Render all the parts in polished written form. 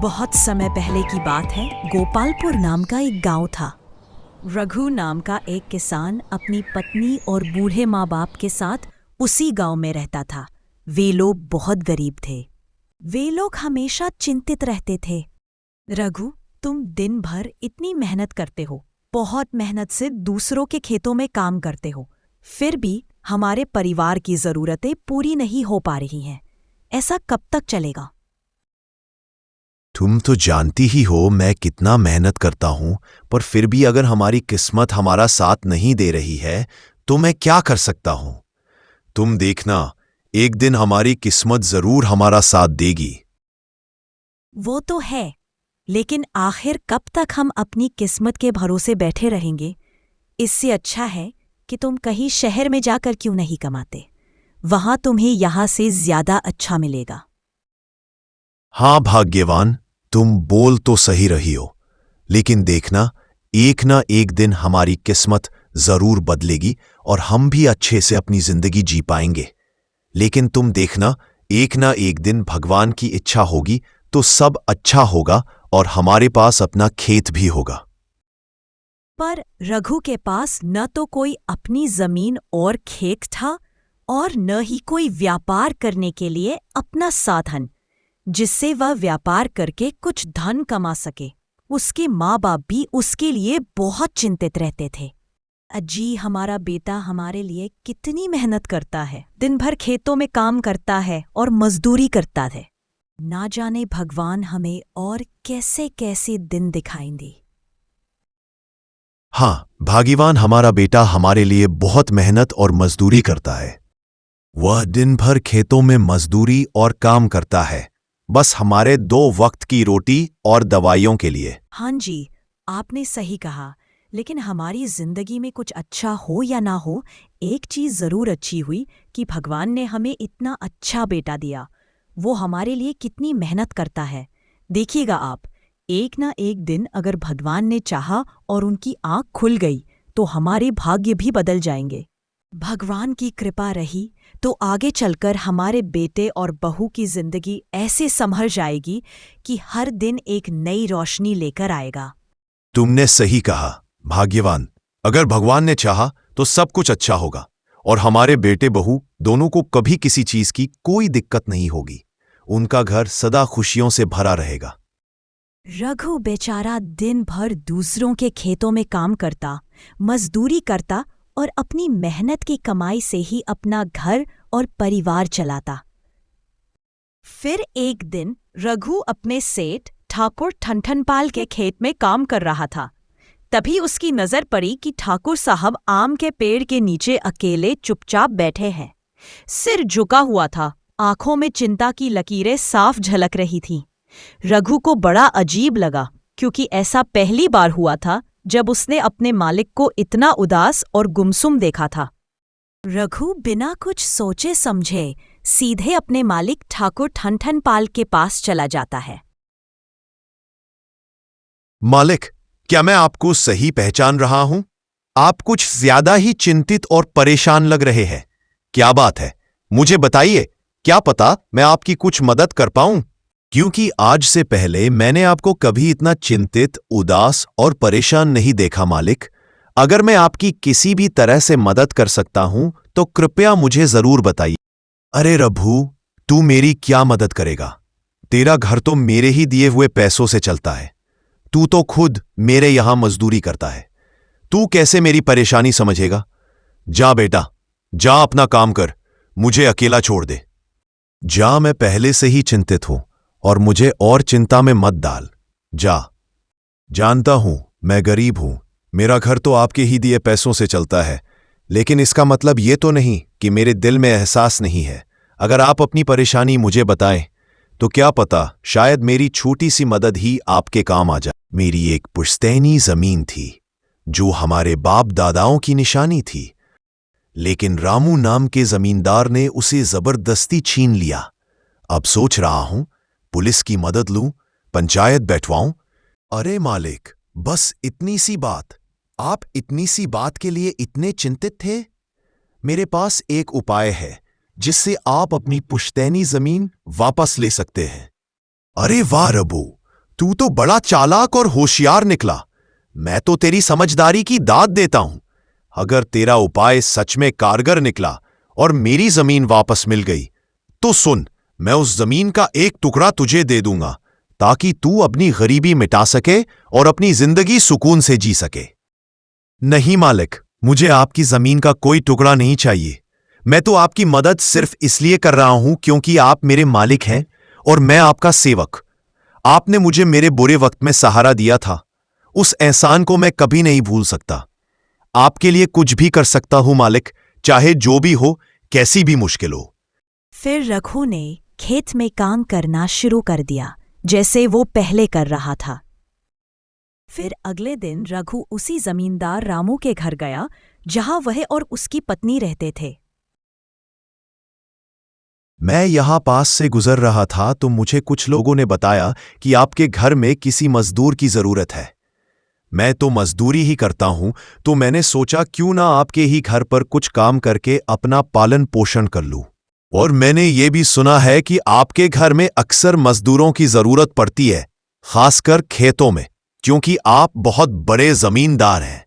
बहुत समय पहले की बात है। गोपालपुर नाम का एक गांव था। रघु नाम का एक किसान अपनी पत्नी और बूढ़े माँ बाप के साथ उसी गांव में रहता था। वे लोग बहुत गरीब थे। वे लोग हमेशा चिंतित रहते थे। रघु, तुम दिन भर इतनी मेहनत करते हो, बहुत मेहनत से दूसरों के खेतों में काम करते हो, फिर भी हमारे परिवार की ज़रूरतें पूरी नहीं हो पा रही हैं। ऐसा कब तक चलेगा? तुम तो जानती ही हो मैं कितना मेहनत करता हूं, पर फिर भी अगर हमारी किस्मत हमारा साथ नहीं दे रही है तो मैं क्या कर सकता हूं। तुम देखना, एक दिन हमारी किस्मत जरूर हमारा साथ देगी। वो तो है, लेकिन आखिर कब तक हम अपनी किस्मत के भरोसे बैठे रहेंगे? इससे अच्छा है कि तुम कहीं शहर में जाकर क्यों नहीं कमाते। वहां तुम्हें यहां से ज्यादा अच्छा मिलेगा। हाँ भाग्यवान, तुम बोल तो सही रही हो, लेकिन देखना, एक ना एक दिन हमारी किस्मत जरूर बदलेगी और हम भी अच्छे से अपनी जिंदगी जी पाएंगे। लेकिन तुम देखना, एक ना एक दिन भगवान की इच्छा होगी तो सब अच्छा होगा और हमारे पास अपना खेत भी होगा। पर रघु के पास न तो कोई अपनी जमीन और खेत था और न ही कोई व्यापार करने के लिए अपना साधन, जिससे वह व्यापार करके कुछ धन कमा सके। उसके माँ बाप भी उसके लिए बहुत चिंतित रहते थे। अजी, हमारा बेटा हमारे लिए कितनी मेहनत करता है, दिन भर खेतों में काम करता है और मजदूरी करता है। ना जाने भगवान हमें और कैसे कैसे दिन दिखाएंगे। हाँ, भाग्यवान हमारा बेटा हमारे लिए बहुत मेहनत और मजदूरी करता है। वह दिन भर खेतों में मजदूरी और काम करता है, बस हमारे 2 वक्त की रोटी और दवाइयों के लिए। हाँ जी, आपने सही कहा। लेकिन हमारी जिंदगी में कुछ अच्छा हो या ना हो, एक चीज जरूर अच्छी हुई कि भगवान ने हमें इतना अच्छा बेटा दिया। वो हमारे लिए कितनी मेहनत करता है। देखिएगा आप, एक ना एक दिन अगर भगवान ने चाहा और उनकी आंख खुल गई तो हमारे भाग्य भी बदल जाएंगे। भगवान की कृपा रही तो आगे चलकर हमारे बेटे और बहू की जिंदगी ऐसे संभल जाएगी कि हर दिन एक नई रोशनी लेकर आएगा। तुमने सही कहा भाग्यवान, अगर भगवान ने चाहा तो सब कुछ अच्छा होगा और हमारे बेटे बहू दोनों को कभी किसी चीज की कोई दिक्कत नहीं होगी। उनका घर सदा खुशियों से भरा रहेगा। रघु बेचारा दिन भर दूसरों के खेतों में काम करता, मजदूरी करता और अपनी मेहनत की कमाई से ही अपना घर और परिवार चलाता। फिर एक दिन रघु अपने सेठ ठाकुर ठनठनपाल के खेत में काम कर रहा था। तभी उसकी नजर पड़ी कि ठाकुर साहब आम के पेड़ के नीचे अकेले चुपचाप बैठे हैं। सिर झुका हुआ था, आंखों में चिंता की लकीरें साफ झलक रही थीं। रघु को बड़ा अजीब लगा, क्योंकि ऐसा पहली बार हुआ था जब उसने अपने मालिक को इतना उदास और गुमसुम देखा था। रघु बिना कुछ सोचे समझे सीधे अपने मालिक ठाकुर ठनठनपाल के पास चला जाता है। मालिक, क्या मैं आपको सही पहचान रहा हूं? आप कुछ ज्यादा ही चिंतित और परेशान लग रहे हैं। क्या बात है, मुझे बताइए, क्या पता मैं आपकी कुछ मदद कर पाऊं। क्योंकि आज से पहले मैंने आपको कभी इतना चिंतित, उदास और परेशान नहीं देखा मालिक। अगर मैं आपकी किसी भी तरह से मदद कर सकता हूं तो कृपया मुझे जरूर बताइए। अरे रघु, तू मेरी क्या मदद करेगा? तेरा घर तो मेरे ही दिए हुए पैसों से चलता है। तू तो खुद मेरे यहां मजदूरी करता है। तू कैसे मेरी परेशानी समझेगा? जा बेटा, जा अपना काम कर, मुझे अकेला छोड़ दे। जा, मैं पहले से ही चिंतित हूं और मुझे और चिंता में मत डाल। जा। जानता हूं मैं गरीब हूं, मेरा घर तो आपके ही दिए पैसों से चलता है, लेकिन इसका मतलब ये तो नहीं कि मेरे दिल में एहसास नहीं है। अगर आप अपनी परेशानी मुझे बताएं तो क्या पता शायद मेरी छोटी सी मदद ही आपके काम आ जाए। मेरी एक पुश्तैनी जमीन थी जो हमारे बाप दादाओं की निशानी थी, लेकिन रामू नाम के जमींदार ने उसे जबरदस्ती छीन लिया। अब सोच रहा हूं पुलिस की मदद लूं, पंचायत बैठवाऊं। अरे मालिक, बस इतनी सी बात। आप इतनी सी बात के लिए इतने चिंतित थे? मेरे पास एक उपाय है जिससे आप अपनी पुश्तैनी जमीन वापस ले सकते हैं। अरे वाह रबू, तू तो बड़ा चालाक और होशियार निकला। मैं तो तेरी समझदारी की दाद देता हूं। अगर तेरा उपाय सच में कारगर निकला और मेरी जमीन वापस मिल गई, तो सुन, मैं उस जमीन का एक टुकड़ा तुझे दे दूंगा ताकि तू अपनी गरीबी मिटा सके और अपनी जिंदगी सुकून से जी सके। नहीं मालिक, मुझे आपकी जमीन का कोई टुकड़ा नहीं चाहिए। मैं तो आपकी मदद सिर्फ इसलिए कर रहा हूं क्योंकि आप मेरे मालिक हैं और मैं आपका सेवक। आपने मुझे मेरे बुरे वक्त में सहारा दिया था। उस एहसान को मैं कभी नहीं भूल सकता। आपके लिए कुछ भी कर सकता हूं मालिक, चाहे जो भी हो, कैसी भी मुश्किल हो। फिर रघु ने खेत में काम करना शुरू कर दिया जैसे वो पहले कर रहा था। फिर अगले दिन रघु उसी जमींदार रामू के घर गया जहां वह और उसकी पत्नी रहते थे। मैं यहां पास से गुजर रहा था तो मुझे कुछ लोगों ने बताया कि आपके घर में किसी मजदूर की जरूरत है। मैं तो मजदूरी ही करता हूं, तो मैंने सोचा क्यों ना आपके ही घर पर कुछ काम करके अपना पालन पोषण कर लूं। और मैंने ये भी सुना है कि आपके घर में अक्सर मजदूरों की जरूरत पड़ती है, खासकर खेतों में, क्योंकि आप बहुत बड़े जमींदार हैं।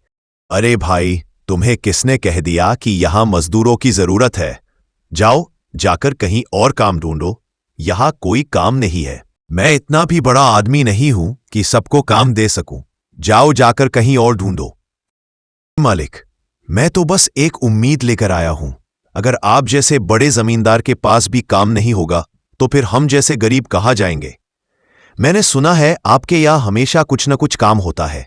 अरे भाई, तुम्हें किसने कह दिया कि यहां मजदूरों की जरूरत है? जाओ, जाकर कहीं और काम ढूंढो। यहां कोई काम नहीं है। मैं इतना भी बड़ा आदमी नहीं हूं कि सबको काम दे सकूं। जाओ, जाकर कहीं और ढूंढो। मालिक, मैं तो बस एक उम्मीद लेकर आया हूं। अगर आप जैसे बड़े जमींदार के पास भी काम नहीं होगा, तो फिर हम जैसे गरीब कहाँ जाएंगे? मैंने सुना है आपके यहां हमेशा कुछ न कुछ काम होता है।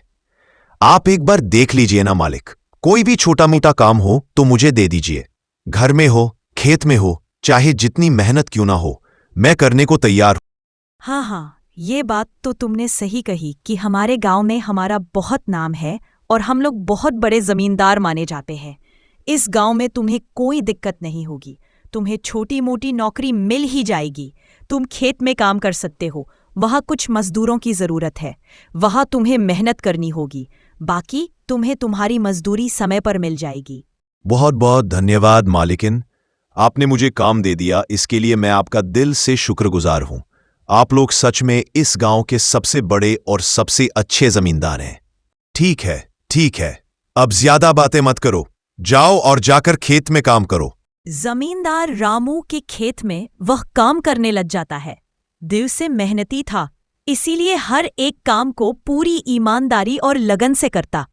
आप एक बार देख लीजिए ना मालिक। कोई भी छोटा मोटा काम हो तो मुझे दे दीजिए। घर में हो, खेत में हो, चाहे जितनी मेहनत क्यों ना हो, मैं करने को तैयार हूं। हाँ हाँ, ये बात तो तुमने सही कही कि हमारे गांव में हमारा बहुत नाम है और हम लोग बहुत बड़े जमींदार माने जाते हैं। इस गांव में तुम्हें कोई दिक्कत नहीं होगी। तुम्हें छोटी मोटी नौकरी मिल ही जाएगी। तुम खेत में काम कर सकते हो। वहाँ कुछ मजदूरों की जरूरत है। वहाँ तुम्हें मेहनत करनी होगी। बाकी तुम्हें तुम्हारी मजदूरी समय पर मिल जाएगी। बहुत बहुत धन्यवाद मालिकिन। आपने मुझे काम दे दिया, इसके लिए मैं आपका दिल से शुक्रगुजार हूं। आप लोग सच में इस गांव के सबसे बड़े और सबसे अच्छे जमींदार हैं। ठीक है, ठीक है, अब ज्यादा बातें मत करो। जाओ और जाकर खेत में काम करो। जमींदार रामू के खेत में वह काम करने लग जाता है। दिल से मेहनती था, इसीलिए हर एक काम को पूरी ईमानदारी और लगन से करता।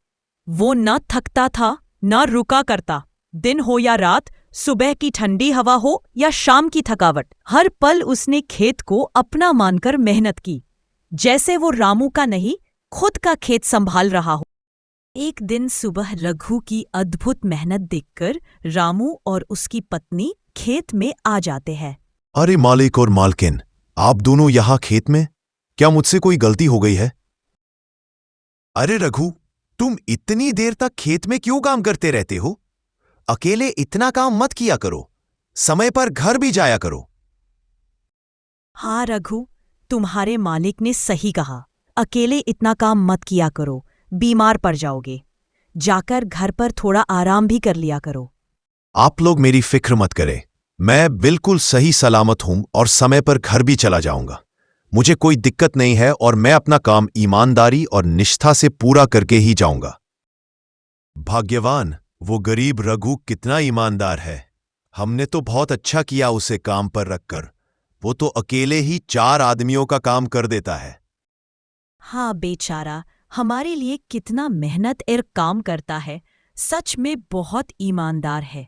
वो न थकता था, न रुका करता। दिन हो या रात, सुबह की ठंडी हवा हो या शाम की थकावट, हर पल उसने खेत को अपना मानकर मेहनत की, जैसे वो रामू का नहीं, खुद का खेत संभाल रहा हो। एक दिन सुबह रघु की अद्भुत मेहनत देखकर रामू और उसकी पत्नी खेत में आ जाते हैं। अरे मालिक और मालकिन, आप दोनों यहां खेत में? क्या मुझसे कोई गलती हो गई है? अरे रघु, तुम इतनी देर तक खेत में क्यों काम करते रहते हो? अकेले इतना काम मत किया करो। समय पर घर भी जाया करो। हाँ रघु, तुम्हारे मालिक ने सही कहा। अकेले इतना काम मत किया करो, बीमार पड़ जाओगे। जाकर घर पर थोड़ा आराम भी कर लिया करो। आप लोग मेरी फिक्र मत करें। मैं बिल्कुल सही सलामत हूं और समय पर घर भी चला जाऊंगा। मुझे कोई दिक्कत नहीं है और मैं अपना काम ईमानदारी और निष्ठा से पूरा करके ही जाऊंगा। भाग्यवान वो गरीब रघु कितना ईमानदार है। हमने तो बहुत अच्छा किया उसे काम पर रखकर। वो तो अकेले ही 4 आदमियों का काम कर देता है। हाँ बेचारा, हमारे लिए कितना मेहनत और काम करता है। सच में बहुत ईमानदार है।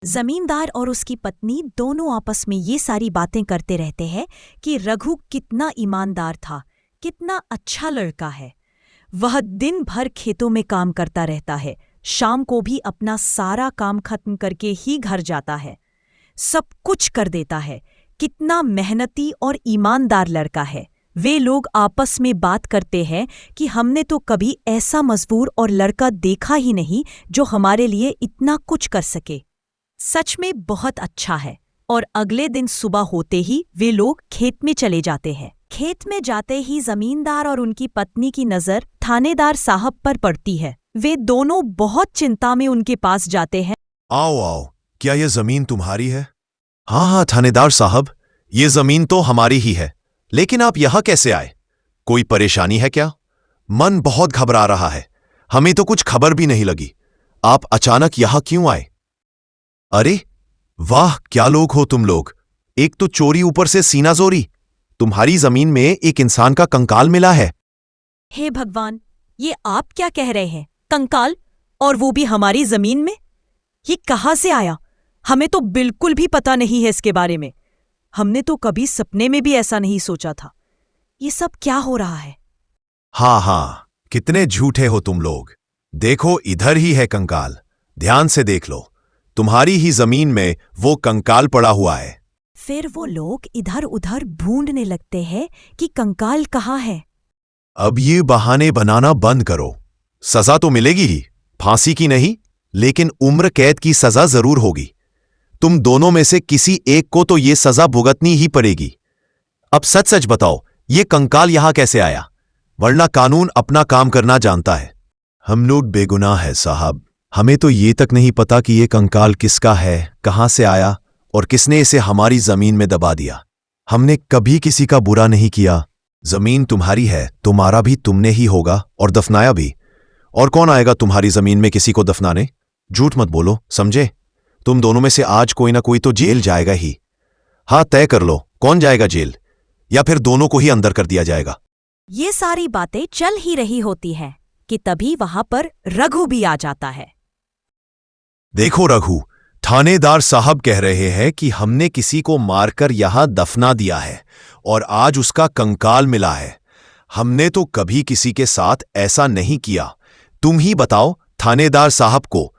जमींदार और उसकी पत्नी दोनों आपस में ये सारी बातें करते रहते हैं कि रघु कितना ईमानदार था, कितना अच्छा लड़का है। वह दिन भर खेतों में काम करता रहता है, शाम को भी अपना सारा काम खत्म करके ही घर जाता है। सब कुछ कर देता है। कितना मेहनती और ईमानदार लड़का है। वे लोग आपस में बात करते हैं कि हमने तो कभी ऐसा मजबूर और लड़का देखा ही नहीं जो हमारे लिए इतना कुछ कर सके। सच में बहुत अच्छा है। और अगले दिन सुबह होते ही वे लोग खेत में चले जाते हैं। खेत में जाते ही जमींदार और उनकी पत्नी की नजर थानेदार साहब पर पड़ती है। वे दोनों बहुत चिंता में उनके पास जाते हैं। आओ आओ, क्या यह जमीन तुम्हारी है? हाँ हाँ थानेदार साहब, ये जमीन तो हमारी ही है। लेकिन आप यहां कैसे आए? कोई परेशानी है क्या? मन बहुत घबरा रहा है। हमें तो कुछ खबर भी नहीं लगी। आप अचानक यहां क्यों आए? अरे वाह, क्या लोग हो तुम लोग। एक तो चोरी, ऊपर से सीना जोरी। तुम्हारी जमीन में एक इंसान का कंकाल मिला है। हे भगवान, ये आप क्या कह रहे हैं? कंकाल? और वो भी हमारी जमीन में? ये कहाँ से आया? हमें तो बिल्कुल भी पता नहीं है इसके बारे में। हमने तो कभी सपने में भी ऐसा नहीं सोचा था। ये सब क्या हो रहा है? हाँ, कितने झूठे हो तुम लोग। देखो, इधर ही है कंकाल। ध्यान से देख लो, तुम्हारी ही जमीन में वो कंकाल पड़ा हुआ है। फिर वो लोग इधर उधर ढूंढने लगते हैं कि कंकाल कहाँ है। अब ये बहाने बनाना बंद करो। सजा तो मिलेगी ही, फांसी की नहीं, लेकिन उम्र कैद की सजा जरूर होगी। तुम दोनों में से किसी एक को तो ये सजा भुगतनी ही पड़ेगी। अब सच सच बताओ, ये कंकाल यहां कैसे आया? वरना कानून अपना काम करना जानता है। हम लोग बेगुनाह है साहब। हमें तो ये तक नहीं पता कि ये कंकाल किसका है, कहां से आया और किसने इसे हमारी जमीन में दबा दिया। हमने कभी किसी का बुरा नहीं किया। जमीन तुम्हारी है, तुम्हारा भी तुमने ही होगा और दफनाया भी। और कौन आएगा तुम्हारी जमीन में किसी को दफनाने? झूठ मत बोलो, समझे? तुम दोनों में से आज कोई ना कोई तो जेल जाएगा ही। हाँ, तय कर लो, कौन जाएगा जेल, या फिर दोनों को ही अंदर कर दिया जाएगा। ये सारी बातें चल ही रही होती हैं कि तभी वहां पर रघु भी आ जाता है। देखो रघु, थानेदार साहब कह रहे हैं कि हमने किसी को मारकर यहां दफना दिया है और आज उसका कंकाल मिला है। हमने तो कभी किसी के साथ ऐसा नहीं किया। तुम ही बताओ थानेदार साहब को।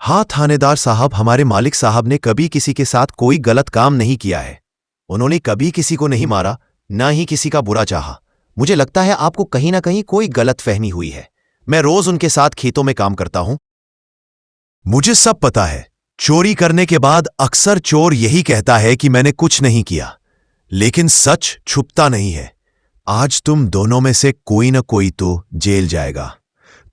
हाँ थानेदार साहब, हमारे मालिक साहब ने कभी किसी के साथ कोई गलत काम नहीं किया है। उन्होंने कभी किसी को नहीं मारा, ना ही किसी का बुरा चाहा। मुझे लगता है आपको कहीं ना कहीं कोई गलतफहमी हुई है। मैं रोज उनके साथ खेतों में काम करता हूं। मुझे सब पता है। चोरी करने के बाद अक्सर चोर यही कहता है कि मैंने कुछ नहीं किया, लेकिन सच छुपता नहीं है। आज तुम दोनों में से कोई ना कोई तो जेल जाएगा।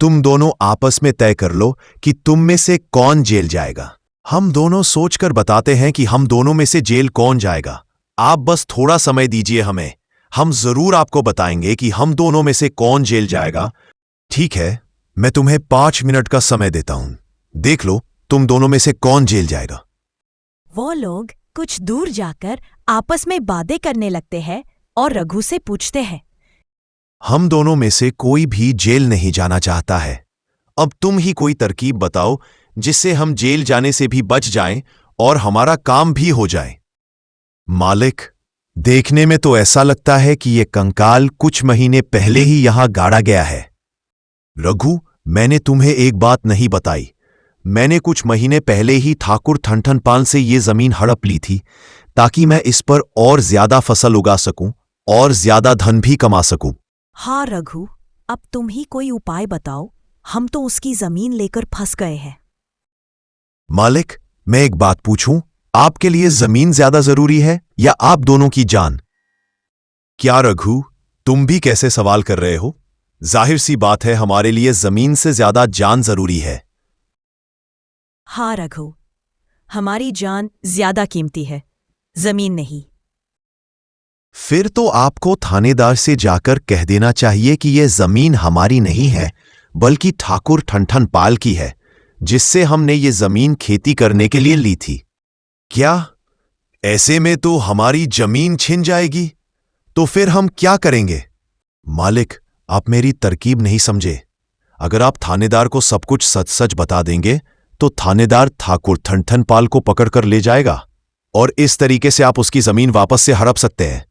तुम दोनों आपस में तय कर लो कि तुम में से कौन जेल जाएगा। हम दोनों सोचकर बताते हैं कि हम दोनों में से जेल कौन जाएगा। आप बस थोड़ा समय दीजिए हमें, हम जरूर आपको बताएंगे कि हम दोनों में से कौन जेल जाएगा। ठीक है, मैं तुम्हें 5 मिनट का समय देता हूं। देख लो तुम दोनों में से कौन जेल जाएगा। वो लोग कुछ दूर जाकर आपस में बातें करने लगते हैं और रघु से पूछते हैं, हम दोनों में से कोई भी जेल नहीं जाना चाहता है। अब तुम ही कोई तरकीब बताओ जिससे हम जेल जाने से भी बच जाएं और हमारा काम भी हो जाए। मालिक, देखने में तो ऐसा लगता है कि यह कंकाल कुछ महीने पहले ही यहां गाड़ा गया है। रघु, मैंने तुम्हें एक बात नहीं बताई। मैंने कुछ महीने पहले ही ठाकुर ठनठनपाल से ये जमीन हड़प ली थी, ताकि मैं इस पर और ज्यादा फसल उगा सकूं और ज्यादा धन भी कमा सकूं। हाँ रघु, अब तुम ही कोई उपाय बताओ, हम तो उसकी जमीन लेकर फंस गए हैं। मालिक, मैं एक बात पूछूं, आपके लिए जमीन ज्यादा जरूरी है या आप दोनों की जान? क्या रघु, तुम भी कैसे सवाल कर रहे हो? जाहिर सी बात है, हमारे लिए जमीन से ज्यादा जान जरूरी है। हाँ रघु, हमारी जान ज्यादा कीमती है, जमीन नहीं। फिर तो आपको थानेदार से जाकर कह देना चाहिए कि यह जमीन हमारी नहीं है, बल्कि ठाकुर ठनठनपाल की है, जिससे हमने ये जमीन खेती करने के लिए ली थी। क्या ऐसे में तो हमारी जमीन छिन जाएगी? तो फिर हम क्या करेंगे? मालिक, आप मेरी तरकीब नहीं समझे। अगर आप थानेदार को सब कुछ सच सच बता देंगे तो थानेदार ठाकुर ठनठनपाल को पकड़कर ले जाएगा और इस तरीके से आप उसकी जमीन वापस से हड़प सकते हैं।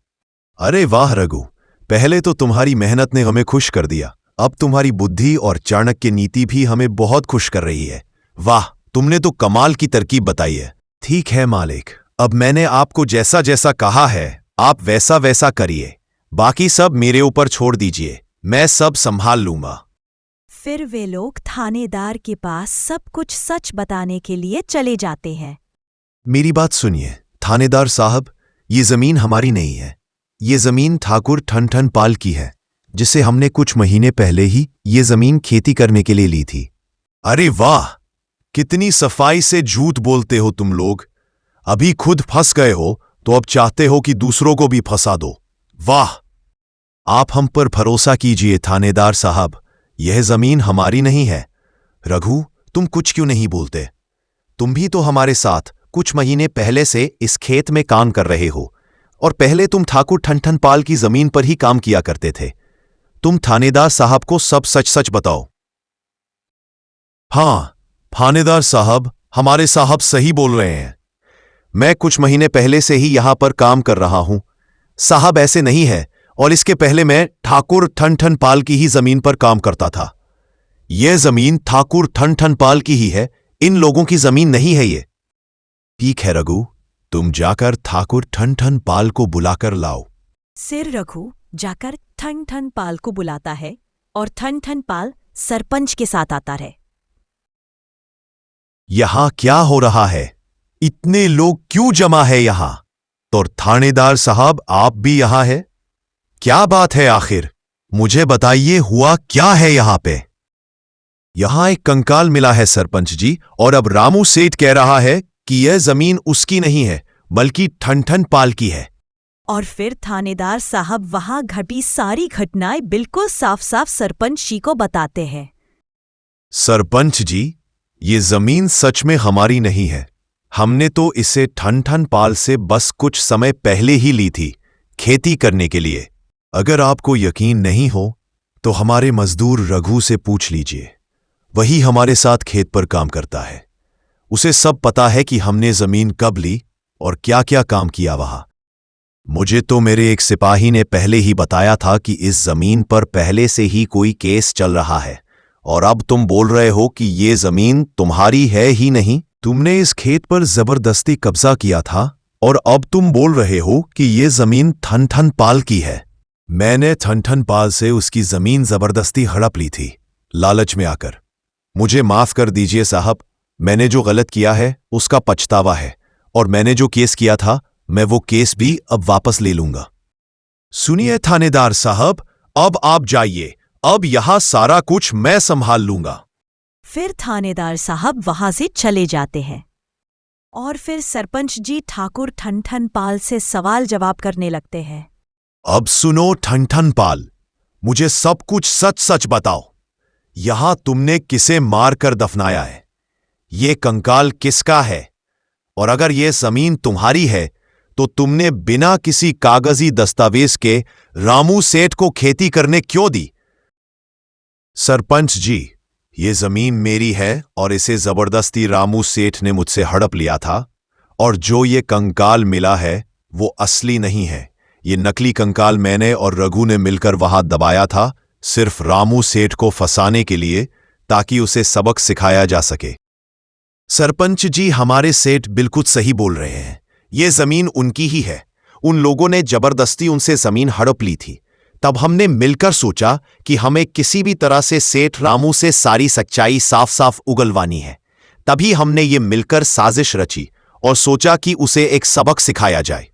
अरे वाह रघु, पहले तो तुम्हारी मेहनत ने हमें खुश कर दिया, अब तुम्हारी बुद्धि और चाणक्य नीति भी हमें बहुत खुश कर रही है। वाह, तुमने तो कमाल की तरकीब बताई है। ठीक है मालिक, अब मैंने आपको जैसा जैसा कहा है आप वैसा वैसा करिए। बाकी सब मेरे ऊपर छोड़ दीजिए, मैं सब संभाल लूंगा। फिर वे लोग थानेदार के पास सब कुछ सच बताने के लिए चले जाते हैं। मेरी बात सुनिए थानेदार साहब, ये जमीन हमारी नहीं है। ये जमीन ठाकुर ठनठनपाल की है, जिसे हमने कुछ महीने पहले ही ये जमीन खेती करने के लिए ली थी। अरे वाह, कितनी सफाई से झूठ बोलते हो तुम लोग। अभी खुद फंस गए हो तो अब चाहते हो कि दूसरों को भी फंसा दो। वाह। आप हम पर भरोसा कीजिए थानेदार साहब, यह जमीन हमारी नहीं है। रघु, तुम कुछ क्यों नहीं बोलते? तुम भी तो हमारे साथ कुछ महीने पहले से इस खेत में काम कर रहे हो, और पहले तुम ठाकुर ठनठन पाल की जमीन पर ही काम किया करते थे। तुम थानेदार साहब को सब सच सच बताओ। हां, थानेदार साहब, हमारे साहब सही बोल रहे हैं। मैं कुछ महीने पहले से ही यहां पर काम कर रहा हूं। साहब ऐसे नहीं है, और इसके पहले मैं ठाकुर ठनठन पाल की ही जमीन पर काम करता था। यह जमीन ठाकुर ठनठन पाल की ही है, इन लोगों की जमीन नहीं है ये। ठीक है रघु, तुम जाकर ठाकुर ठनठन पाल को बुलाकर लाओ। सिर रघु जाकर ठन पाल को बुलाता है और ठन पाल सरपंच के साथ आता है। यहां क्या हो रहा है? इतने लोग क्यों जमा है यहां? तो थानेदार साहब, आप भी यहां है? क्या बात है आखिर? मुझे बताइए, हुआ क्या है यहां पे? यहां एक कंकाल मिला है सरपंच जी, और अब रामू सेठ कह रहा है कि यह जमीन उसकी नहीं है, बल्कि ठनठन पाल की है। और फिर थानेदार साहब वहां घटी सारी घटनाएं बिल्कुल साफ साफ सरपंच जी को बताते हैं। सरपंच जी, ये जमीन सच में हमारी नहीं है। हमने तो इसे ठनठन पाल से बस कुछ समय पहले ही ली थी, खेती करने के लिए। अगर आपको यकीन नहीं हो तो हमारे मजदूर रघु से पूछ लीजिए, वही हमारे साथ खेत पर काम करता है। उसे सब पता है कि हमने जमीन कब ली और क्या क्या काम किया वहां। मुझे तो मेरे एक सिपाही ने पहले ही बताया था कि इस जमीन पर पहले से ही कोई केस चल रहा है, और अब तुम बोल रहे हो कि ये जमीन तुम्हारी है ही नहीं। तुमने इस खेत पर जबरदस्ती कब्जा किया था, और अब तुम बोल रहे हो कि ये जमीन ठनठन पाल की है। मैंने ठनठन पाल से उसकी जमीन जबरदस्ती हड़प ली थी, लालच में आकर। मुझे माफ कर दीजिए साहब, मैंने जो गलत किया है उसका पछतावा है, और मैंने जो केस किया था मैं वो केस भी अब वापस ले लूंगा। सुनिए थानेदार साहब, अब आप जाइए, अब यहां सारा कुछ मैं संभाल लूंगा। फिर थानेदार साहब वहां से चले जाते हैं, और फिर सरपंच जी ठाकुर ठन पाल से सवाल जवाब करने लगते हैं। अब सुनो ठनठन पाल, मुझे सब कुछ सच सच बताओ। यहां तुमने किसे मारकर दफनाया है? ये कंकाल किसका है? और अगर ये जमीन तुम्हारी है तो तुमने बिना किसी कागजी दस्तावेज के रामू सेठ को खेती करने क्यों दी? सरपंच जी, ये जमीन मेरी है, और इसे जबरदस्ती रामू सेठ ने मुझसे हड़प लिया था। और जो ये कंकाल मिला है वो असली नहीं है। ये नकली कंकाल मैंने और रघु ने मिलकर वहां दबाया था, सिर्फ रामू सेठ को फंसाने के लिए, ताकि उसे सबक सिखाया जा सके। सरपंच जी, हमारे सेठ बिल्कुल सही बोल रहे हैं। ये जमीन उनकी ही है। उन लोगों ने जबरदस्ती उनसे जमीन हड़प ली थी। तब हमने मिलकर सोचा कि हमें किसी भी तरह से सेठ रामू से सारी सच्चाई साफ साफ उगलवानी है। तभी हमने ये मिलकर साजिश रची और सोचा कि उसे एक सबक सिखाया जाए।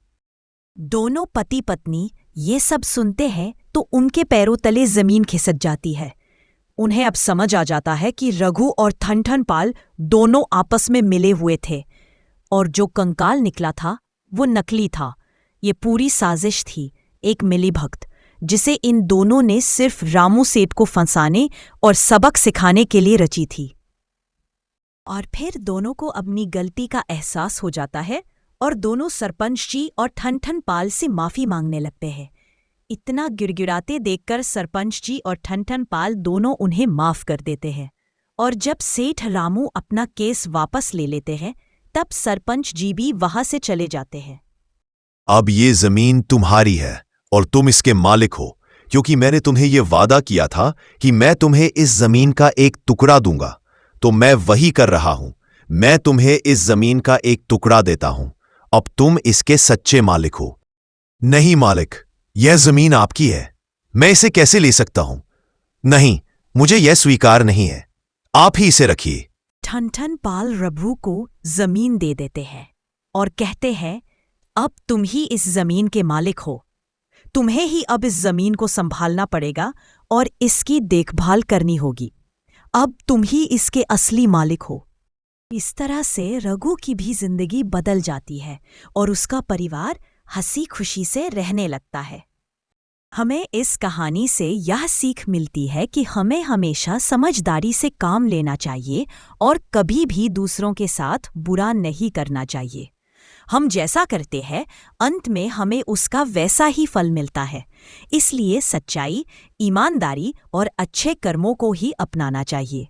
दोनों पति पत्नी ये सब सुनते हैं तो उनके पैरों तले जमीन खिसक जाती है। उन्हें अब समझ आ जाता है कि रघु और ठन पाल दोनों आपस में मिले हुए थे, और जो कंकाल निकला था वो नकली था। ये पूरी साजिश थी, एक मिलीभगत, जिसे इन दोनों ने सिर्फ रामू सेठ को फंसाने और सबक सिखाने के लिए रची थी। और फिर दोनों को अपनी गलती का एहसास हो जाता है, और दोनों सरपंच जी और ठन पाल से माफी मांगने लगते हैं। इतना गिड़गिड़ाते देखकर सरपंच जी और ठन पाल दोनों उन्हें माफ कर देते हैं। और जब सेठ रामू अपना केस वापस ले लेते हैं, तब सरपंच जी भी वहां से चले जाते हैं। अब ये जमीन तुम्हारी है और तुम इसके मालिक हो, क्योंकि मैंने तुम्हें यह वादा किया था कि मैं तुम्हें इस जमीन का एक टुकड़ा दूंगा, तो मैं वही कर रहा हूं। मैं तुम्हें इस जमीन का एक टुकड़ा देता हूं। अब तुम इसके सच्चे मालिक हो। नहीं मालिक, यह जमीन आपकी है। मैं इसे कैसे ले सकता हूं? नहीं, मुझे यह स्वीकार नहीं है। आप ही इसे रखिए। ठन पाल रघु को जमीन दे देते हैं और कहते हैं, अब तुम ही इस जमीन के मालिक हो। तुम्हें ही अब इस जमीन को संभालना पड़ेगा और इसकी देखभाल करनी होगी। अब तुम ही इसके असली मालिक हो। इस तरह से रघु की भी जिंदगी बदल जाती है और उसका परिवार हंसी खुशी से रहने लगता है। हमें इस कहानी से यह सीख मिलती है कि हमें हमेशा समझदारी से काम लेना चाहिए और कभी भी दूसरों के साथ बुरा नहीं करना चाहिए। हम जैसा करते हैं, अंत में हमें उसका वैसा ही फल मिलता है। इसलिए सच्चाई, ईमानदारी और अच्छे कर्मों को ही अपनाना चाहिए।